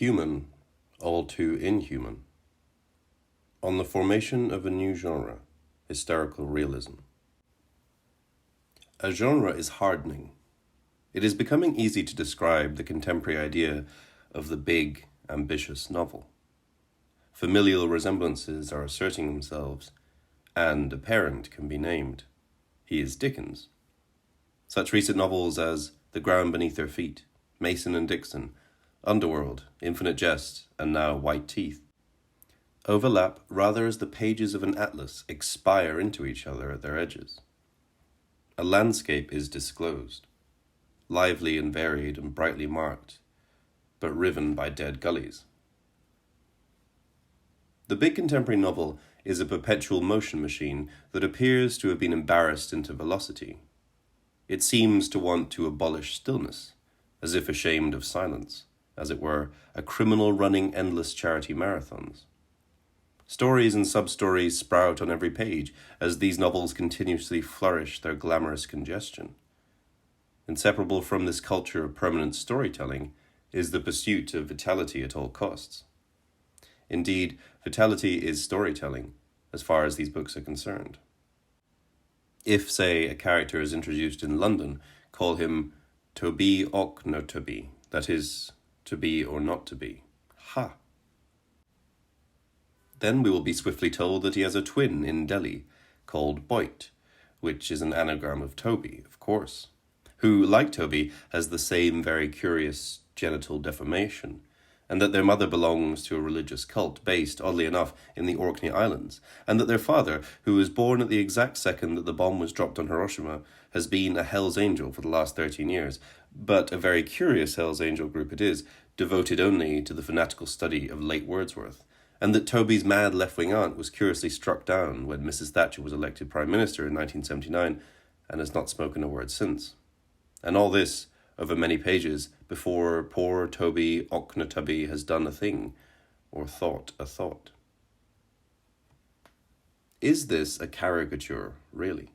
Human, all too inhuman. On the formation of a new genre, hysterical realism. A genre is hardening. It is becoming easy to describe the contemporary idea of the big, ambitious novel. Familial resemblances are asserting themselves, and a parent can be named. He is Dickens. Such recent novels as The Ground Beneath Their Feet, Mason and Dixon, Underworld, Infinite Jest, and now White Teeth overlap rather as the pages of an atlas expire into each other at their edges. A landscape is disclosed, lively and varied and brightly marked, but riven by dead gullies. The big contemporary novel is a perpetual motion machine that appears to have been embarrassed into velocity. It seems to want to abolish stillness, as if ashamed of silence, as it were, a criminal running endless charity marathons. Stories and sub-stories sprout on every page as these novels continuously flourish their glamorous congestion. Inseparable from this culture of permanent storytelling is the pursuit of vitality at all costs. Indeed, vitality is storytelling, as far as these books are concerned. If, say, a character is introduced in London, call him to be och no to be, that is, to be or not to be. Ha! Then we will be swiftly told that he has a twin in Delhi, called Boit, which is an anagram of Toby, of course, who, like Toby, has the same very curious genital deformation, and that their mother belongs to a religious cult based, oddly enough, in the Orkney Islands, and that their father, who was born at the exact second that the bomb was dropped on Hiroshima, has been a Hell's Angel for the last 13 years, but a very curious Hell's Angel group it is, devoted only to the fanatical study of late Wordsworth, and that Toby's mad left-wing aunt was curiously struck down when Mrs. Thatcher was elected Prime Minister in 1979 and has not spoken a word since. And all this over many pages before poor Toby Oknatubby has done a thing or thought a thought. Is this a caricature, really?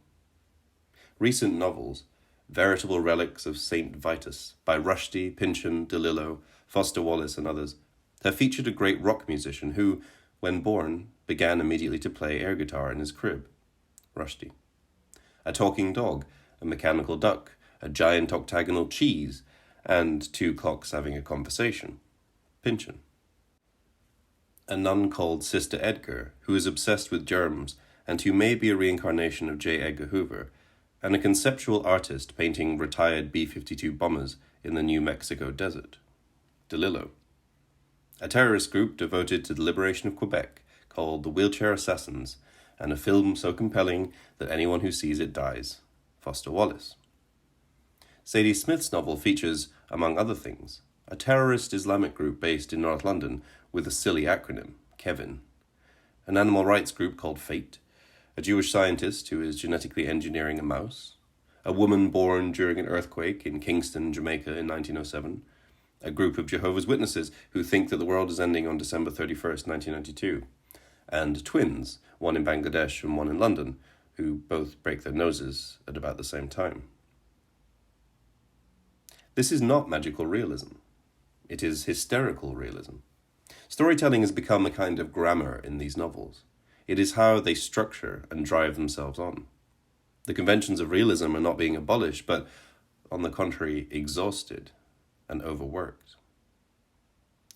Recent novels, veritable relics of St. Vitus by Rushdie, Pynchon, DeLillo, Foster Wallace and others, have featured a great rock musician who, when born, began immediately to play air guitar in his crib, Rushdie. A talking dog, a mechanical duck, a giant octagonal cheese, and two clocks having a conversation, Pynchon. A nun called Sister Edgar, who is obsessed with germs and who may be a reincarnation of J. Edgar Hoover, and a conceptual artist painting retired B-52 bombers in the New Mexico desert, DeLillo. A terrorist group devoted to the liberation of Quebec called the Wheelchair Assassins, and a film so compelling that anyone who sees it dies, Foster Wallace. Zadie Smith's novel features, among other things, a terrorist Islamic group based in North London with a silly acronym, Kevin, an animal rights group called Fate, a Jewish scientist who is genetically engineering a mouse, a woman born during an earthquake in Kingston, Jamaica in 1907, a group of Jehovah's Witnesses who think that the world is ending on December 31st, 1992, and twins, one in Bangladesh and one in London, who both break their noses at about the same time. This is not magical realism. It is hysterical realism. Storytelling has become a kind of grammar in these novels. It is how they structure and drive themselves on. The conventions of realism are not being abolished, but, on the contrary, exhausted and overworked.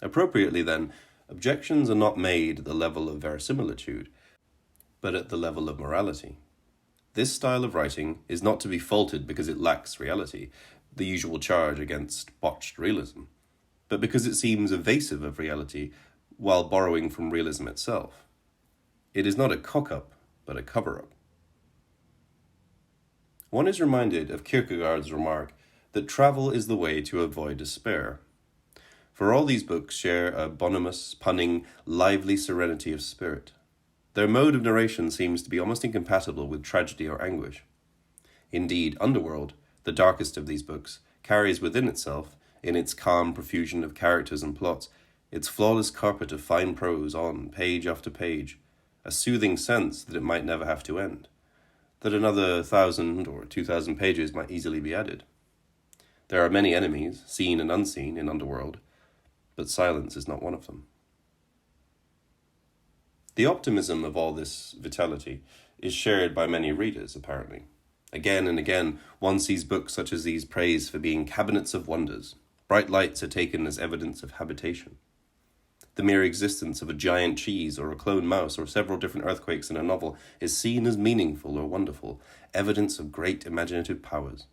Appropriately, then, objections are not made at the level of verisimilitude, but at the level of morality. This style of writing is not to be faulted because it lacks reality, the usual charge against botched realism, but because it seems evasive of reality while borrowing from realism itself. It is not a cock-up, but a cover-up. One is reminded of Kierkegaard's remark that travel is the way to avoid despair. For all these books share a bonhomous, punning, lively serenity of spirit. Their mode of narration seems to be almost incompatible with tragedy or anguish. Indeed, Underworld, the darkest of these books, carries within itself, in its calm profusion of characters and plots, its flawless carpet of fine prose on page after page, a soothing sense that it might never have to end, that another 1,000 or 2,000 pages might easily be added. There are many enemies, seen and unseen, in Underworld, but silence is not one of them. The optimism of all this vitality is shared by many readers, apparently. Again and again, one sees books such as these praised for being cabinets of wonders. Bright lights are taken as evidence of habitation. The mere existence of a giant cheese or a clone mouse or several different earthquakes in a novel is seen as meaningful or wonderful, evidence of great imaginative powers.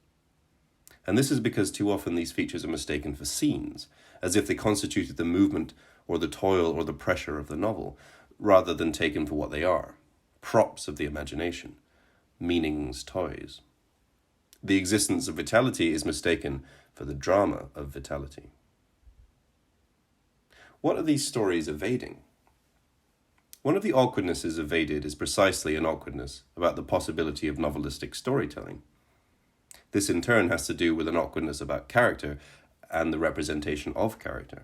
And this is because too often these features are mistaken for scenes, as if they constituted the movement or the toil or the pressure of the novel, rather than taken for what they are, props of the imagination, meaning's toys. The existence of vitality is mistaken for the drama of vitality. What are these stories evading? One of the awkwardnesses evaded is precisely an awkwardness about the possibility of novelistic storytelling. This in turn has to do with an awkwardness about character and the representation of character.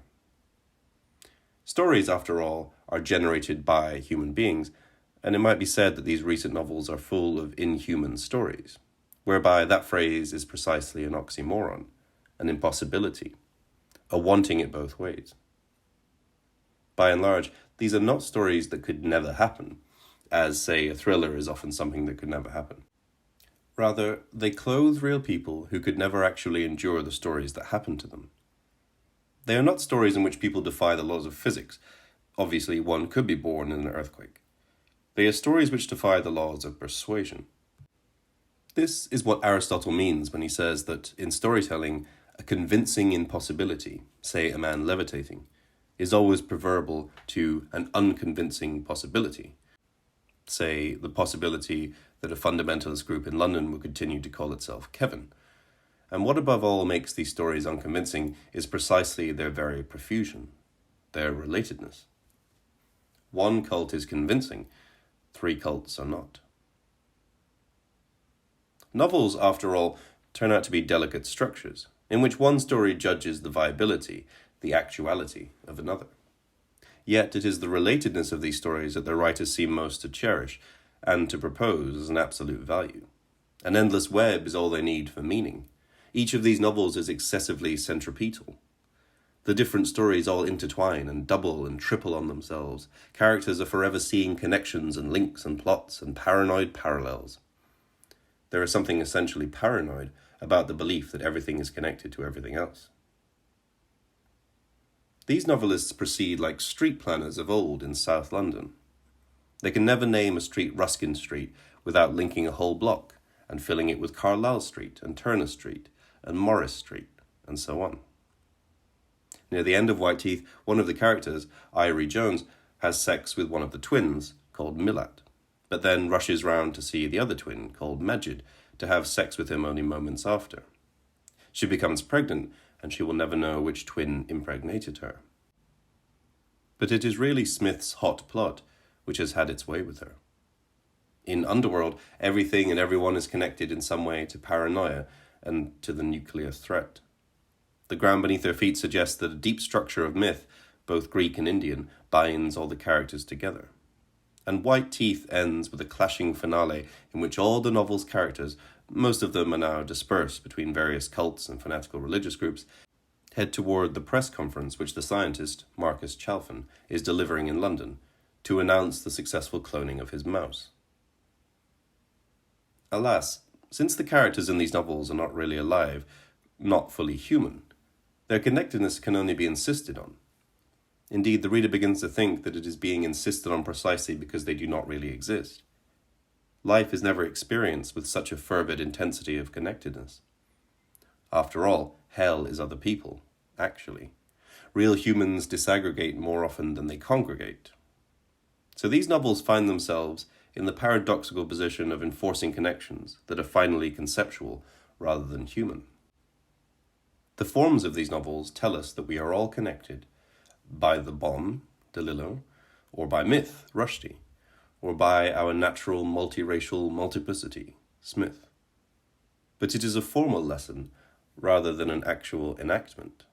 Stories, after all, are generated by human beings, and it might be said that these recent novels are full of inhuman stories, whereby that phrase is precisely an oxymoron, an impossibility, a wanting it both ways. By and large, these are not stories that could never happen, as, say, a thriller is often something that could never happen. Rather, they clothe real people who could never actually endure the stories that happen to them. They are not stories in which people defy the laws of physics. Obviously, one could be born in an earthquake. They are stories which defy the laws of persuasion. This is what Aristotle means when he says that, in storytelling, a convincing impossibility, say a man levitating, is always preferable to an unconvincing possibility, say the possibility that a fundamentalist group in London would continue to call itself Kevin. And what above all makes these stories unconvincing is precisely their very profusion, their relatedness. One cult is convincing, 3 cults are not. Novels, after all, turn out to be delicate structures, in which one story judges the viability, the actuality of another. Yet it is the relatedness of these stories that the writers seem most to cherish and to propose as an absolute value. An endless web is all they need for meaning. Each of these novels is excessively centripetal. The different stories all intertwine and double and triple on themselves. Characters are forever seeing connections and links and plots and paranoid parallels. There is something essentially paranoid about the belief that everything is connected to everything else. These novelists proceed like street planners of old in South London. They can never name a street Ruskin Street without linking a whole block and filling it with Carlisle Street and Turner Street and Morris Street, and so on. Near the end of Whiteteeth, one of the characters, Irie Jones, has sex with one of the twins, called Millat, but then rushes round to see the other twin, called Majid, to have sex with him only moments after. She becomes pregnant, and she will never know which twin impregnated her. But it is really Smith's hot plot which has had its way with her. In Underworld, everything and everyone is connected in some way to paranoia and to the nuclear threat. The ground beneath their feet suggests that a deep structure of myth, both Greek and Indian, binds all the characters together. And Whiteteeth ends with a clashing finale in which all the novel's characters, most of them are now dispersed between various cults and fanatical religious groups, head toward the press conference which the scientist, Marcus Chalfin, is delivering in London to announce the successful cloning of his mouse. Alas, since the characters in these novels are not really alive, not fully human, their connectedness can only be insisted on. Indeed, the reader begins to think that it is being insisted on precisely because they do not really exist. Life is never experienced with such a fervid intensity of connectedness. After all, hell is other people, actually. Real humans disaggregate more often than they congregate. So these novels find themselves in the paradoxical position of enforcing connections that are finally conceptual rather than human. The forms of these novels tell us that we are all connected by the bomb, DeLillo, or by myth, Rushdie, or by our natural multiracial multiplicity, Smith. But it is a formal lesson rather than an actual enactment.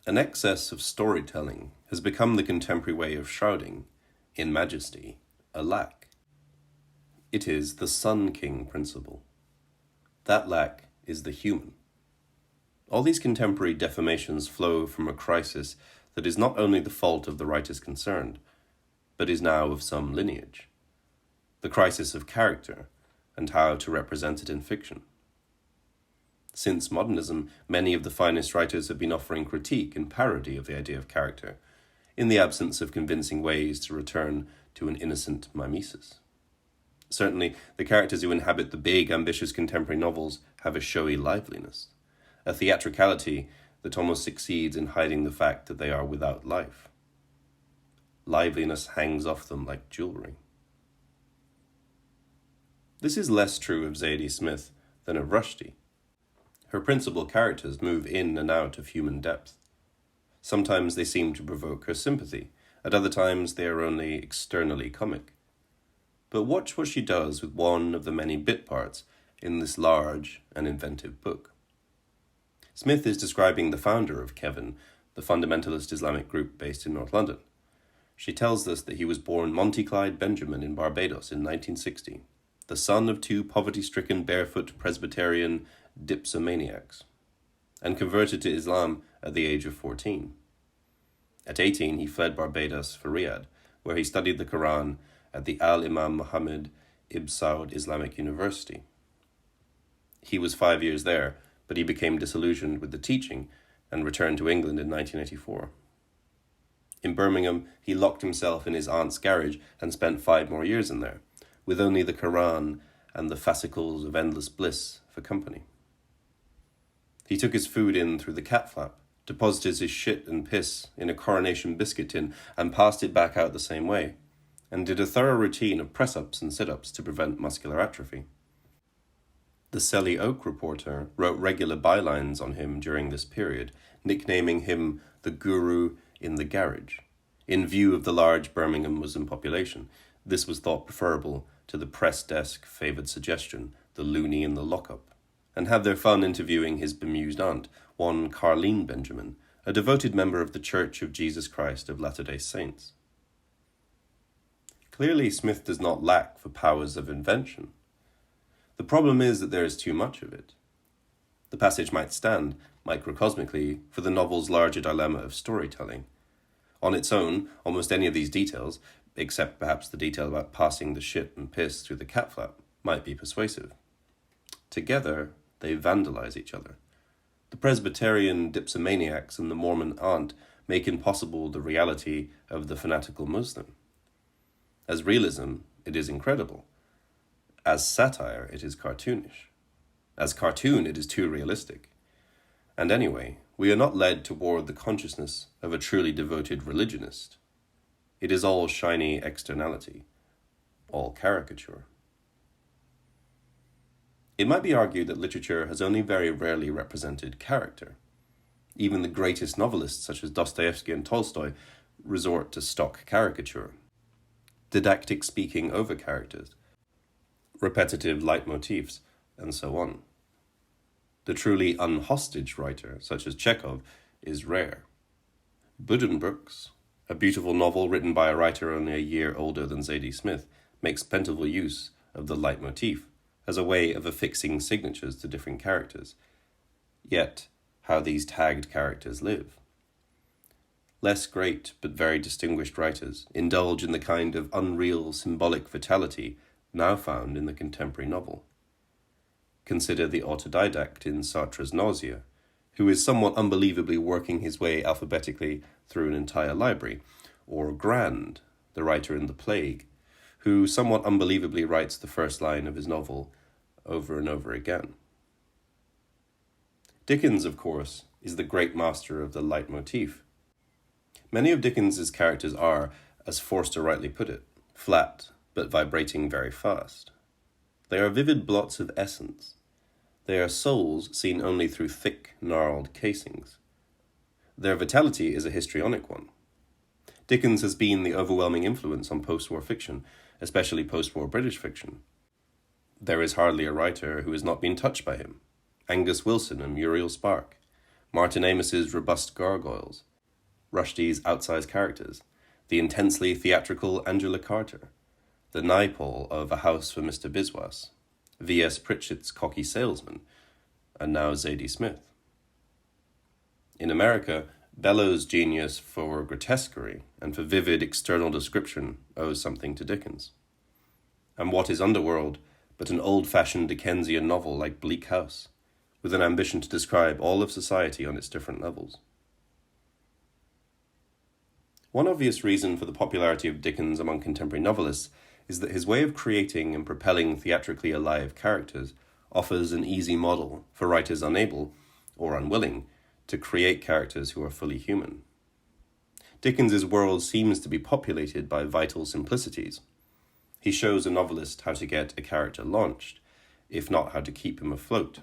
An excess of storytelling has become the contemporary way of shrouding, in majesty, a lack. It is the Sun King principle. That lack is the human. All these contemporary deformations flow from a crisis that is not only the fault of the writers concerned, but is now of some lineage. The crisis of character, and how to represent it in fiction. Since modernism, many of the finest writers have been offering critique and parody of the idea of character, in the absence of convincing ways to return to an innocent mimesis. Certainly, the characters who inhabit the big, ambitious contemporary novels have a showy liveliness, a theatricality that almost succeeds in hiding the fact that they are without life. Liveliness hangs off them like jewelry. This is less true of Zadie Smith than of Rushdie. Her principal characters move in and out of human depth. Sometimes they seem to provoke her sympathy, at other times they are only externally comic. But watch what she does with one of the many bit parts in this large and inventive book. Smith is describing the founder of Kevin, the fundamentalist Islamic group based in North London. She tells us that he was born Monty Clyde Benjamin in Barbados in 1960, the son of two poverty-stricken barefoot Presbyterian dipsomaniacs, and converted to Islam at the age of 14. At 18, he fled Barbados for Riyadh, where he studied the Quran at the Al-Imam Muhammad Ibn Saud Islamic University. He was 5 years there, but he became disillusioned with the teaching and returned to England in 1984. In Birmingham, he locked himself in his aunt's garage and spent 5 more years in there, with only the Quran and the fascicles of endless bliss for company. He took his food in through the cat flap, deposited his shit and piss in a Coronation biscuit tin and passed it back out the same way, and did a thorough routine of press-ups and sit-ups to prevent muscular atrophy. The Selly Oak reporter wrote regular bylines on him during this period, nicknaming him the Guru in the Garage. In view of the large Birmingham Muslim population, this was thought preferable to the press desk favoured suggestion, the loony in the lockup, and had their fun interviewing his bemused aunt, one Carleen Benjamin, a devoted member of the Church of Jesus Christ of Latter-day Saints. Clearly, Smith does not lack for powers of invention. The problem is that there is too much of it. The passage might stand, microcosmically, for the novel's larger dilemma of storytelling. On its own, almost any of these details, except perhaps the detail about passing the shit and piss through the cat flap, might be persuasive. Together, they vandalize each other. The Presbyterian dipsomaniacs and the Mormon aunt make impossible the reality of the fanatical Muslim. As realism, it is incredible. As satire, it is cartoonish. As cartoon, it is too realistic. And anyway, we are not led toward the consciousness of a truly devoted religionist. It is all shiny externality, all caricature. It might be argued that literature has only very rarely represented character. Even the greatest novelists, such as Dostoevsky and Tolstoy, resort to stock caricature, didactic speaking over characters, repetitive leitmotifs, and so on. The truly unhostage writer, such as Chekhov, is rare. Buddenbrooks, a beautiful novel written by a writer only a year older than Zadie Smith, makes plentiful use of the leitmotif as a way of affixing signatures to different characters. Yet, how these tagged characters live. Less great but very distinguished writers indulge in the kind of unreal symbolic vitality now found in the contemporary novel. Consider the autodidact in Sartre's Nausea, who is somewhat unbelievably working his way alphabetically through an entire library, or Grand, the writer in The Plague, who somewhat unbelievably writes the first line of his novel over and over again. Dickens, of course, is the great master of the leitmotif. Many of Dickens's characters are, as Forster rightly put it, flat but vibrating very fast. They are vivid blots of essence. They are souls seen only through thick, gnarled casings. Their vitality is a histrionic one. Dickens has been the overwhelming influence on post-war fiction, especially post-war British fiction. There is hardly a writer who has not been touched by him. Angus Wilson and Muriel Spark, Martin Amis's robust gargoyles, Rushdie's outsized characters, the intensely theatrical Angela Carter, the Naipaul of A House for Mr. Biswas, V.S. Pritchett's cocky salesman, and now Zadie Smith. In America, Bellow's genius for grotesquerie and for vivid external description owes something to Dickens. And what is Underworld but an old-fashioned Dickensian novel like Bleak House, with an ambition to describe all of society on its different levels? One obvious reason for the popularity of Dickens among contemporary novelists is that his way of creating and propelling theatrically alive characters offers an easy model for writers unable, or unwilling, to create characters who are fully human. Dickens's world seems to be populated by vital simplicities. He shows a novelist how to get a character launched, if not how to keep him afloat.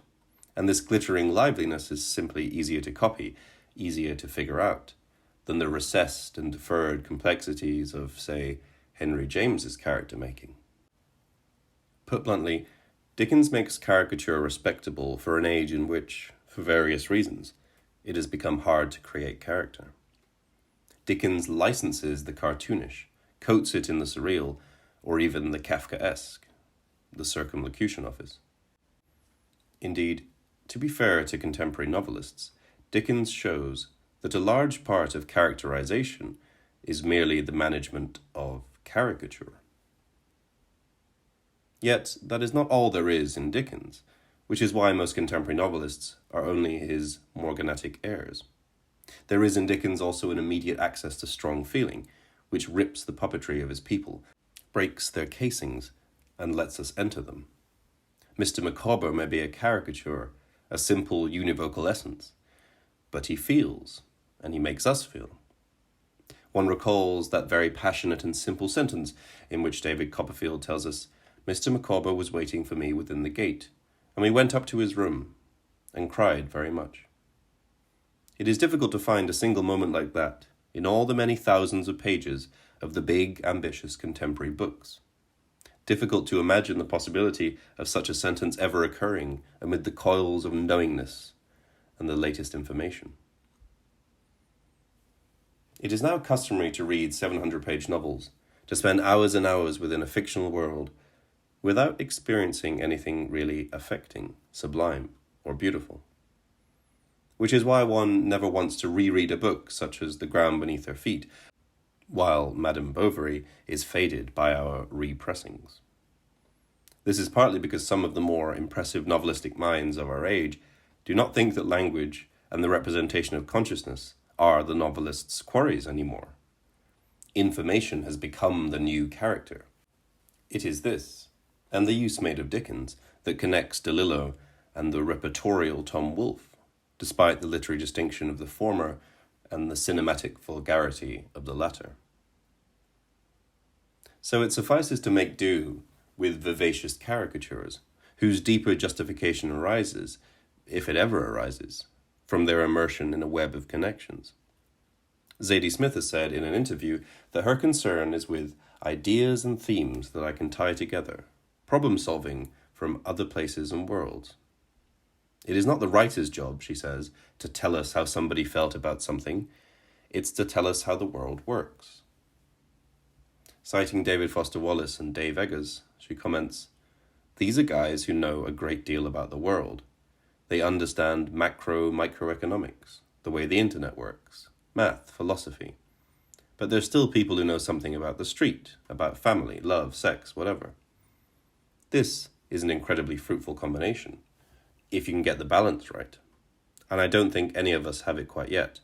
And this glittering liveliness is simply easier to copy, easier to figure out, than the recessed and deferred complexities of, say, Henry James's character making. Put bluntly, Dickens makes caricature respectable for an age in which, for various reasons, it has become hard to create character. Dickens licenses the cartoonish, coats it in the surreal, or even the Kafkaesque, the Circumlocution Office. Indeed, to be fair to contemporary novelists, Dickens shows that a large part of characterization is merely the management of caricature. Yet, that is not all there is in Dickens, which is why most contemporary novelists are only his morganatic heirs. There is in Dickens also an immediate access to strong feeling, which rips the puppetry of his people, breaks their casings, and lets us enter them. Mr. Micawber may be a caricature, a simple univocal essence, but he feels, and he makes us feel. One recalls that very passionate and simple sentence in which David Copperfield tells us, "Mr. Micawber was waiting for me within the gate, and we went up to his room, and cried very much." It is difficult to find a single moment like that in all the many thousands of pages of the big, ambitious contemporary books. Difficult to imagine the possibility of such a sentence ever occurring amid the coils of knowingness and the latest information. It is now customary to read 700-page novels, to spend hours and hours within a fictional world, without experiencing anything really affecting, sublime, or beautiful. Which is why one never wants to reread a book such as The Ground Beneath Her Feet, while Madame Bovary is faded by our repressings. This is partly because some of the more impressive novelistic minds of our age do not think that language and the representation of consciousness are the novelist's quarries anymore. Information has become the new character. It is this, and the use made of Dickens, that connects DeLillo and the repertorial Tom Wolfe, despite the literary distinction of the former and the cinematic vulgarity of the latter. So it suffices to make do with vivacious caricatures, whose deeper justification arises, if it ever arises, from their immersion in a web of connections. Zadie Smith has said in an interview that her concern is with ideas and themes that I can tie together, problem-solving from other places and worlds. It is not the writer's job, she says, to tell us how somebody felt about something. It's to tell us how the world works. Citing David Foster Wallace and Dave Eggers, she comments, "These are guys who know a great deal about the world. They understand microeconomics, the way the internet works, math, philosophy. But they're still people who know something about the street, about family, love, sex, whatever. This is an incredibly fruitful combination, if you can get the balance right. And I don't think any of us have it quite yet,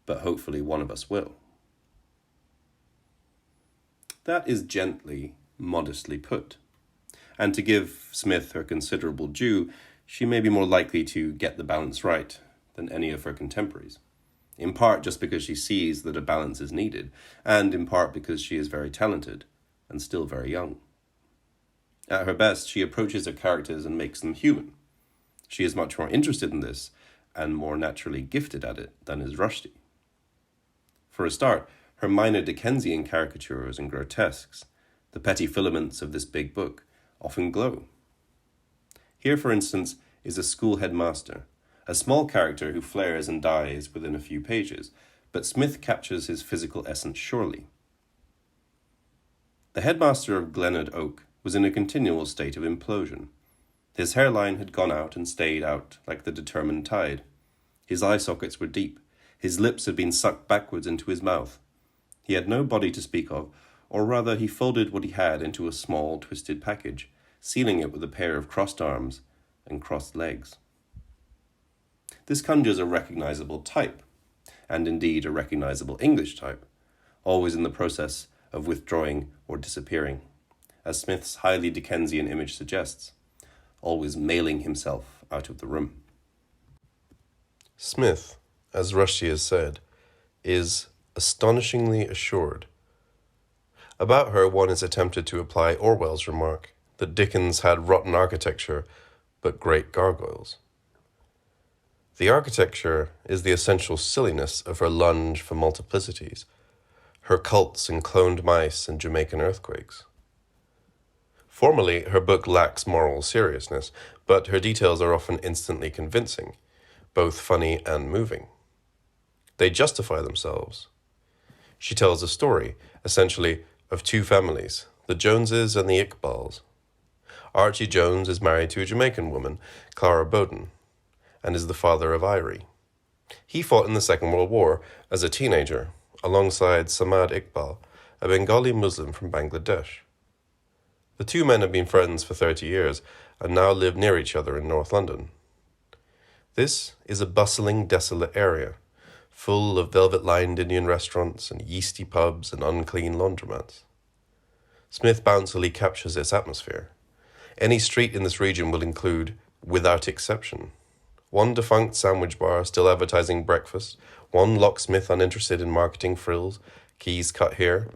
but hopefully one of us will." That is gently, modestly put. And to give Smith her considerable due, she may be more likely to get the balance right than any of her contemporaries, in part just because she sees that a balance is needed, and in part because she is very talented and still very young. At her best, she approaches her characters and makes them human. She is much more interested in this and more naturally gifted at it than is Rushdie. For a start, her minor Dickensian caricatures and grotesques, the petty filaments of this big book, often glow. Here, for instance, is a school headmaster, a small character who flares and dies within a few pages, but Smith captures his physical essence surely. The headmaster of Glenard Oak was in a continual state of implosion. His hairline had gone out and stayed out like the determined tide. His eye sockets were deep, His lips had been sucked backwards into his mouth. He had no body to speak of, or rather he folded what he had into a small, twisted package, sealing it with a pair of crossed arms and crossed legs. This conjures a recognizable type, and indeed a recognizable English type, always in the process of withdrawing or disappearing, as Smith's highly Dickensian image suggests, always mailing himself out of the room. Smith, as Rushdie has said, is astonishingly assured. About her, one is tempted to apply Orwell's remark that Dickens had rotten architecture but great gargoyles. The architecture is the essential silliness of her lunge for multiplicities, her cults and cloned mice and Jamaican earthquakes. Formally, her book lacks moral seriousness, but her details are often instantly convincing, both funny and moving. They justify themselves. She tells a story, essentially, of two families, the Joneses and the Iqbals. Archie Jones is married to a Jamaican woman, Clara Bowden, and is the father of Irie. He fought in the Second World War as a teenager, alongside Samad Iqbal, a Bengali Muslim from Bangladesh. The two men have been friends for 30 years and now live near each other in North London. This is a bustling, desolate area, full of velvet-lined Indian restaurants and yeasty pubs and unclean laundromats. Smith bouncily captures its atmosphere. Any street in this region will include, without exception, one defunct sandwich bar still advertising breakfast, one locksmith uninterested in marketing frills, keys cut here,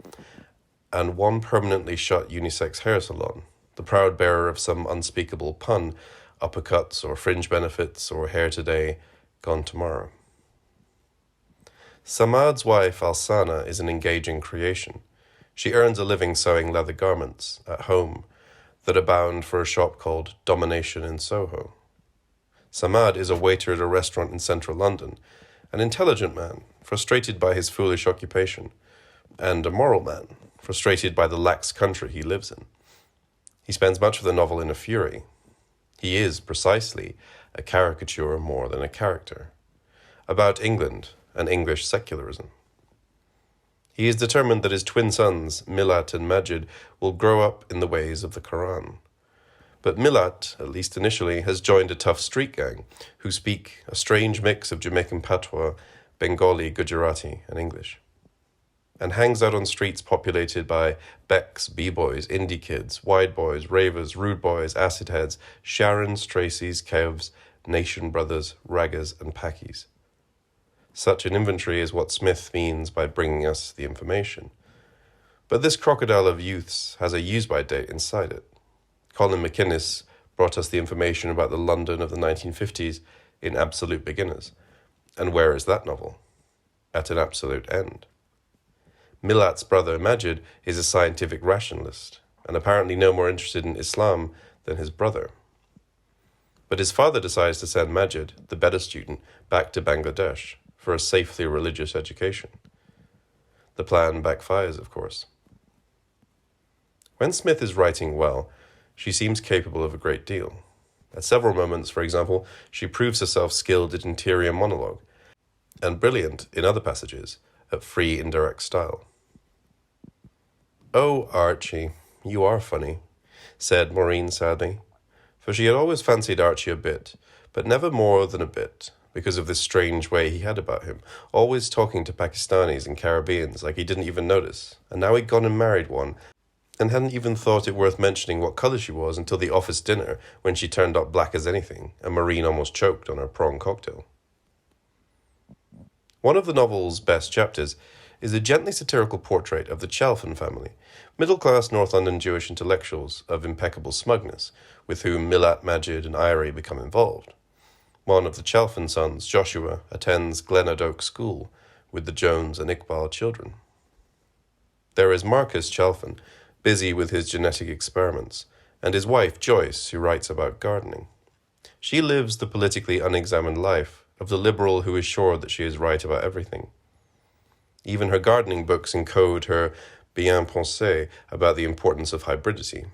and one permanently shut unisex hair salon, the proud bearer of some unspeakable pun, uppercuts or fringe benefits or hair today, gone tomorrow. Samad's wife, Alsana, is an engaging creation. She earns a living sewing leather garments at home that are bound for a shop called Domination in Soho. Samad is a waiter at a restaurant in central London, an intelligent man, frustrated by his foolish occupation, and a moral man, frustrated by the lax country he lives in. He spends much of the novel in a fury. He is, precisely, a caricature more than a character, about England and English secularism. He is determined that his twin sons, Milat and Majid, will grow up in the ways of the Quran. But Milat, at least initially, has joined a tough street gang who speak a strange mix of Jamaican patois, Bengali, Gujarati, and English, and hangs out on streets populated by Becks, B-boys, indie kids, wide boys, ravers, rude boys, acid heads, Sharons, Tracys, Kevs, Nation brothers, raggers, and packies. Such an inventory is what Smith means by bringing us the information. But this crocodile of youths has a use-by date inside it. Colin McInnes brought us the information about the London of the 1950s in Absolute Beginners. And where is that novel? At an absolute end. Milat's brother Majid is a scientific rationalist, and apparently no more interested in Islam than his brother. But his father decides to send Majid, the better student, back to Bangladesh for a safely religious education. The plan backfires, of course. When Smith is writing well, she seems capable of a great deal. At several moments, for example, she proves herself skilled at interior monologue, and brilliant in other passages at free indirect style. "Oh, Archie, you are funny," said Maureen sadly, for she had always fancied Archie a bit, but never more than a bit, because of this strange way he had about him, always talking to Pakistanis and Caribbeans like he didn't even notice, and now he'd gone and married one, and hadn't even thought it worth mentioning what colour she was until the office dinner, when she turned up black as anything, and Maureen almost choked on her prawn cocktail. One of the novel's best chapters is a gently satirical portrait of the Chalfin family, middle-class North London Jewish intellectuals of impeccable smugness, with whom Milat, Majid, and Irie become involved. One of the Chalfin sons, Joshua, attends Glenard Oak School with the Jones and Iqbal children. There is Marcus Chalfin, busy with his genetic experiments, and his wife, Joyce, who writes about gardening. She lives the politically unexamined life of the liberal who is sure that she is right about everything. Even her gardening books encode her bien-pensée about the importance of hybridity.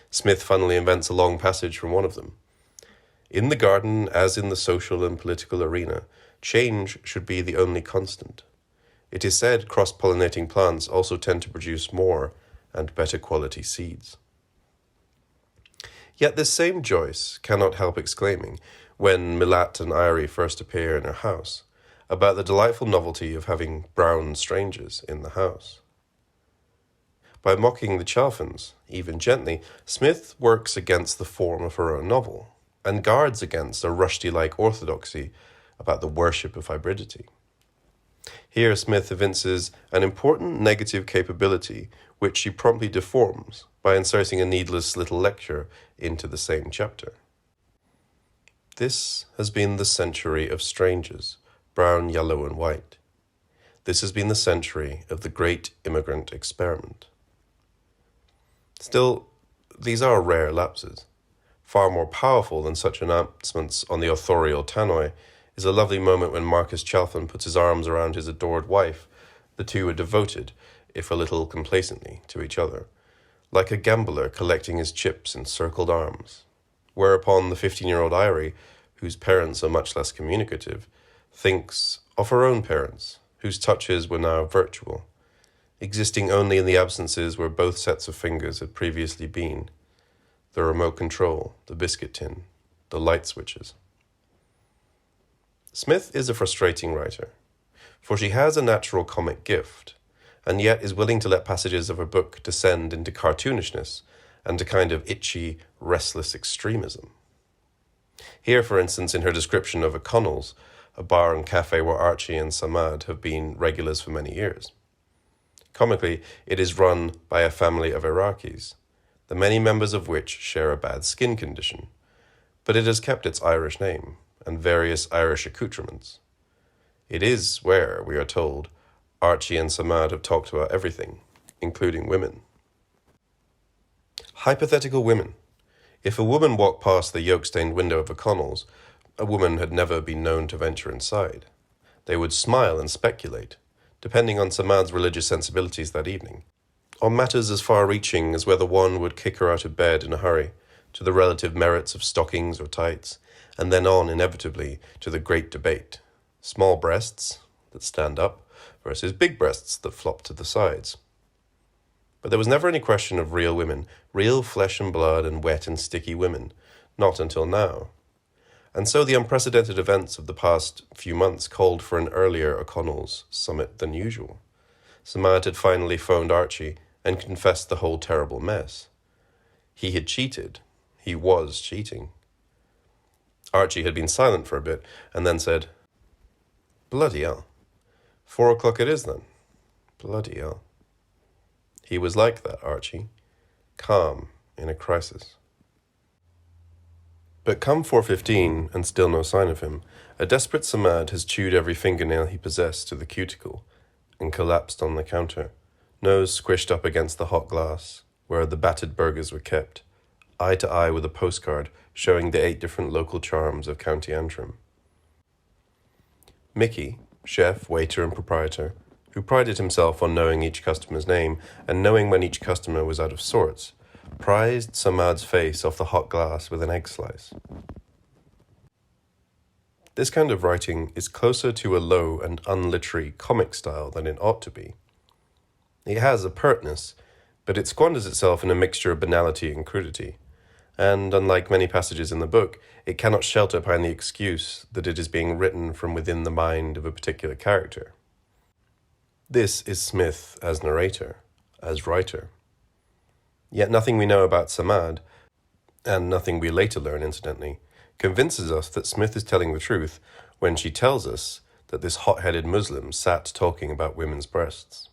Smith funnily invents a long passage from one of them. "In the garden, as in the social and political arena, Change should be the only constant. It is said cross-pollinating plants also tend to produce more and better quality seeds. Yet this same Joyce cannot help exclaiming, when Milat and Iry first appear in her house, about the delightful novelty of having brown strangers in the house. By mocking the Chalfins, even gently, Smith works against the form of her own novel, and guards against a Rushdie-like orthodoxy about the worship of hybridity. Here Smith evinces an important negative capability which she promptly deforms by inserting a needless little lecture into the same chapter. This has been the century of strangers, brown, yellow, and white. This has been the century of the great immigrant experiment. Still, these are rare lapses. Far more powerful than such announcements on the authorial tannoy is a lovely moment when Marcus Chalfin puts his arms around his adored wife. The two are devoted, if a little complacently, to each other, like a gambler collecting his chips in circled arms. Whereupon the 15-year-old Iry, whose parents are much less communicative, thinks of her own parents, whose touches were now virtual, existing only in the absences where both sets of fingers had previously been: the remote control, the biscuit tin, the light switches. Smith is a frustrating writer, for she has a natural comic gift, and yet is willing to let passages of her book descend into cartoonishness and a kind of itchy, restless extremism. Here, for instance, in her description of O'Connell's, a bar and cafe where Archie and Samad have been regulars for many years. Comically, it is run by a family of Iraqis, the many members of which share a bad skin condition, but it has kept its Irish name and various Irish accoutrements. It is where, we are told, Archie and Samad have talked about everything, including women. Hypothetical women. If a woman walked past the yolk-stained window of O'Connell's, a woman had never been known to venture inside. They would smile and speculate, depending on Samad's religious sensibilities that evening, on matters as far-reaching as whether one would kick her out of bed in a hurry, to the relative merits of stockings or tights, and then on, inevitably, to the great debate: small breasts that stand up versus big breasts that flop to the sides. But there was never any question of real women, real flesh and blood and wet and sticky women, not until now. And so the unprecedented events of the past few months called for an earlier O'Connell's summit than usual. Samad had finally phoned Archie and confessed the whole terrible mess. He had cheated. He was cheating. Archie had been silent for a bit and then said, "Bloody hell. 4 o'clock it is then. Bloody hell." He was like that, Archie, calm in a crisis. But come 4:15, and still no sign of him, a desperate Samad has chewed every fingernail he possessed to the cuticle and collapsed on the counter, nose squished up against the hot glass, where the battered burgers were kept, eye to eye with a postcard showing the 8 different local charms of County Antrim. Mickey, chef, waiter, and proprietor, who prided himself on knowing each customer's name and knowing when each customer was out of sorts, prized Samad's face off the hot glass with an egg slice. This kind of writing is closer to a low and unliterary comic style than it ought to be. It has a pertness, but it squanders itself in a mixture of banality and crudity, and, unlike many passages in the book, it cannot shelter behind the excuse that it is being written from within the mind of a particular character. This is Smith as narrator, as writer. Yet nothing we know about Samad, and nothing we later learn, incidentally, convinces us that Smith is telling the truth when she tells us that this hot-headed Muslim sat talking about women's breasts.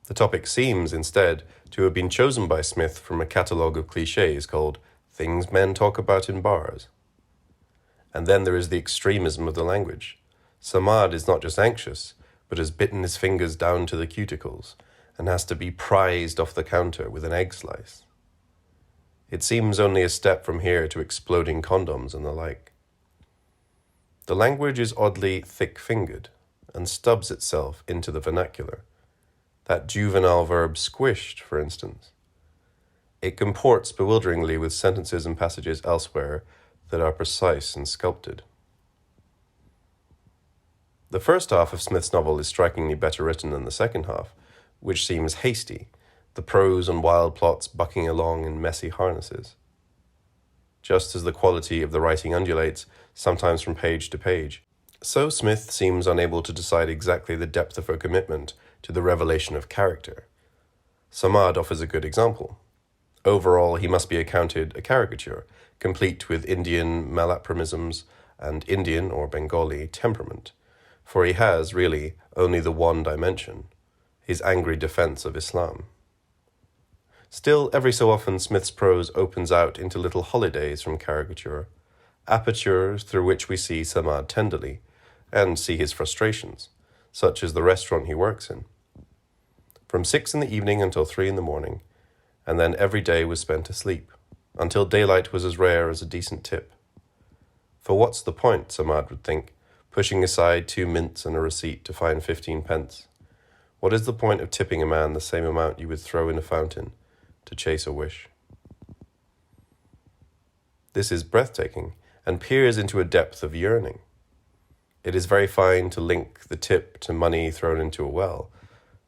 The topic seems, instead, to have been chosen by Smith from a catalogue of cliches called Things Men Talk About in Bars. And then there is the extremism of the language. Samad is not just anxious, but has bitten his fingers down to the cuticles and has to be prized off the counter with an egg slice. It seems only a step from here to exploding condoms and the like. The language is oddly thick-fingered and stubs itself into the vernacular. That juvenile verb squished, for instance. It comports bewilderingly with sentences and passages elsewhere that are precise and sculpted. The first half of Smith's novel is strikingly better written than the second half, which seems hasty, the prose and wild plots bucking along in messy harnesses. Just as the quality of the writing undulates, sometimes from page to page, so Smith seems unable to decide exactly the depth of her commitment to the revelation of character. Samad offers a good example. Overall, he must be accounted a caricature, complete with Indian malapropisms and Indian or Bengali temperament, for he has, really, only the one dimension, his angry defense of Islam. Still, every so often Smith's prose opens out into little holidays from caricature, apertures through which we see Samad tenderly, and see his frustrations, such as the restaurant he works in. From 6 in the evening until 3 in the morning, and then every day was spent asleep, until daylight was as rare as a decent tip. For what's the point, Samad would think, pushing aside 2 mints and a receipt to find 15 pence? What is the point of tipping a man the same amount you would throw in a fountain to chase a wish? This is breathtaking, and peers into a depth of yearning. It is very fine to link the tip to money thrown into a well,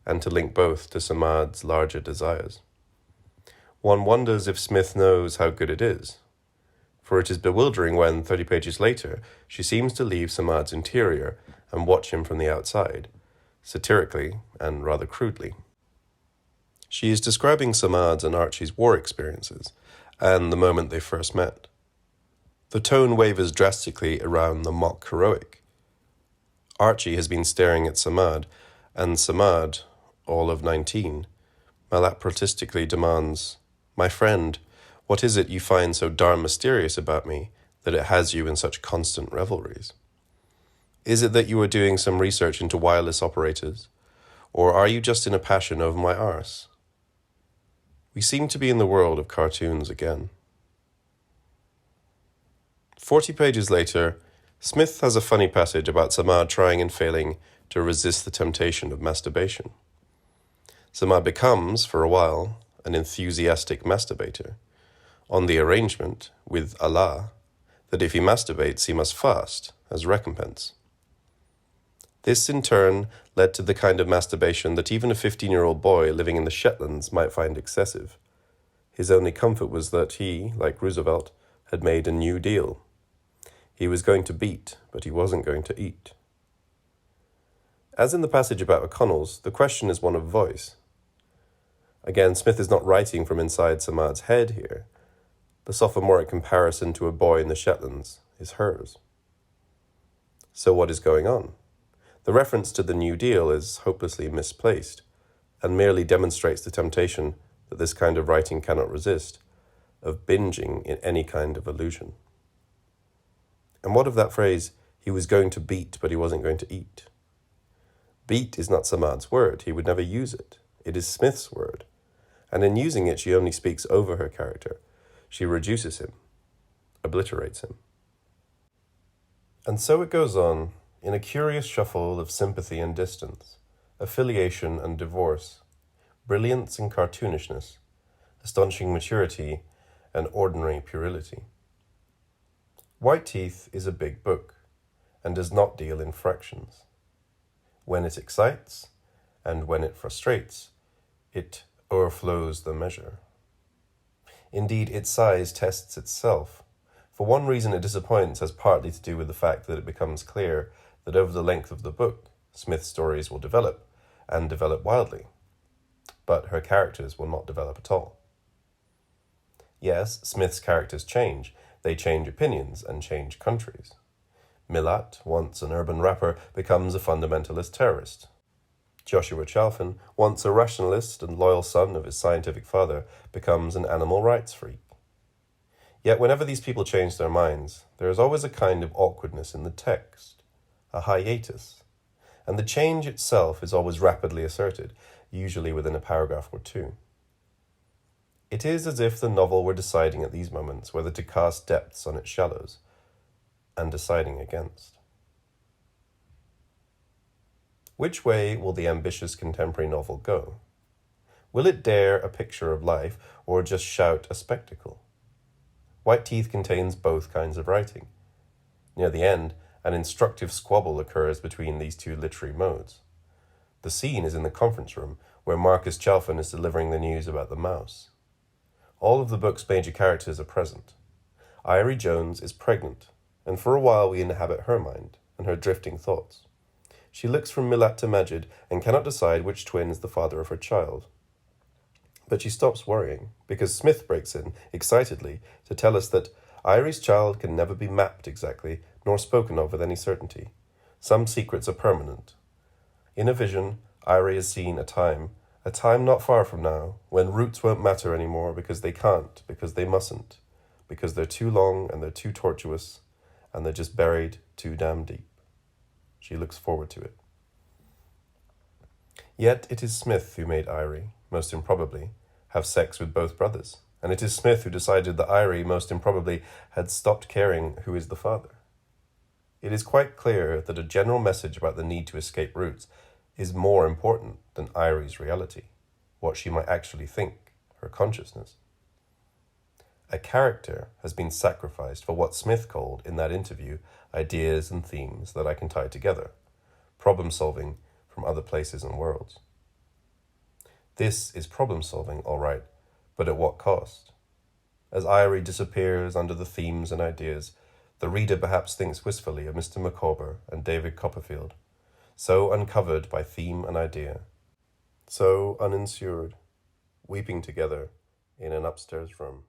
and to link both to Samad's larger desires. One wonders if Smith knows how good it is, for it is bewildering when, 30 pages later, she seems to leave Samad's interior and watch him from the outside, satirically and rather crudely. She is describing Samad's and Archie's war experiences, and the moment they first met. The tone wavers drastically around the mock heroic. Archie has been staring at Samad, and Samad, all of 19, malapropistically demands, "My friend, what is it you find so darn mysterious about me that it has you in such constant revelries? Is it that you are doing some research into wireless operators, or are you just in a passion over my arse?" We seem to be in the world of cartoons again. 40 pages later, Smith has a funny passage about Samad trying and failing to resist the temptation of masturbation. Samad becomes, for a while, an enthusiastic masturbator, on the arrangement, with Allah, that if he masturbates he must fast, as recompense. This, in turn, led to the kind of masturbation that even a 15-year-old boy living in the Shetlands might find excessive. His only comfort was that he, like Roosevelt, had made a new deal. He was going to beat, but he wasn't going to eat. As in the passage about O'Connell's, the question is one of voice. Again, Smith is not writing from inside Samad's head here. The sophomoric comparison to a boy in the Shetlands is hers. So what is going on? The reference to the New Deal is hopelessly misplaced, and merely demonstrates the temptation that this kind of writing cannot resist, of binging in any kind of illusion. And what of that phrase, "he was going to beat, but he wasn't going to eat"? Beat is not Samad's word, he would never use it. It is Smith's word, and in using it she only speaks over her character. She reduces him, obliterates him. And so it goes on, in a curious shuffle of sympathy and distance, affiliation and divorce, brilliance and cartoonishness, astonishing maturity and ordinary puerility. White Teeth is a big book, and does not deal in fractions. When it excites, and when it frustrates, it o'erflows the measure. Indeed, its size tests itself. For one reason it disappoints has partly to do with the fact that it becomes clear that over the length of the book, Smith's stories will develop, and develop wildly. But her characters will not develop at all. Yes, Smith's characters change. They change opinions and change countries. Milat, once an urban rapper, becomes a fundamentalist terrorist. Joshua Chalfin, once a rationalist and loyal son of his scientific father, becomes an animal rights freak. Yet whenever these people change their minds, there is always a kind of awkwardness in the text, a hiatus, and the change itself is always rapidly asserted, usually within a paragraph or two. It is as if the novel were deciding at these moments whether to cast depths on its shallows, and deciding against. Which way will the ambitious contemporary novel go? Will it dare a picture of life, or just shout a spectacle? White Teeth contains both kinds of writing. Near the end, An instructive squabble occurs between these two literary modes. The scene is in the conference room, where Marcus Chalfin is delivering the news about the mouse. All of the book's major characters are present. Irie Jones is pregnant, and for a while we inhabit her mind and her drifting thoughts. She looks from Milat to Majid and cannot decide which twin is the father of her child. But she stops worrying, because Smith breaks in, excitedly, to tell us that Irie's child can never be mapped exactly, nor spoken of with any certainty. Some secrets are permanent. In a vision, Irie has seen a time not far from now, when roots won't matter anymore because they can't, because they mustn't, because they're too long and they're too tortuous, and they're just buried too damn deep. She looks forward to it. Yet it is Smith who made Irie, most improbably, have sex with both brothers, and it is Smith who decided that Irie, most improbably, had stopped caring who is the father. It is quite clear that a general message about the need to escape roots is more important than Irie's reality, what she might actually think, her consciousness. A character has been sacrificed for what Smith called, in that interview, ideas and themes that I can tie together, problem-solving from other places and worlds. This is problem-solving, all right, but at what cost? As Irie disappears under the themes and ideas, the reader perhaps thinks wistfully of Mr. Micawber and David Copperfield, so uncovered by theme and idea, so uninsured, weeping together in an upstairs room.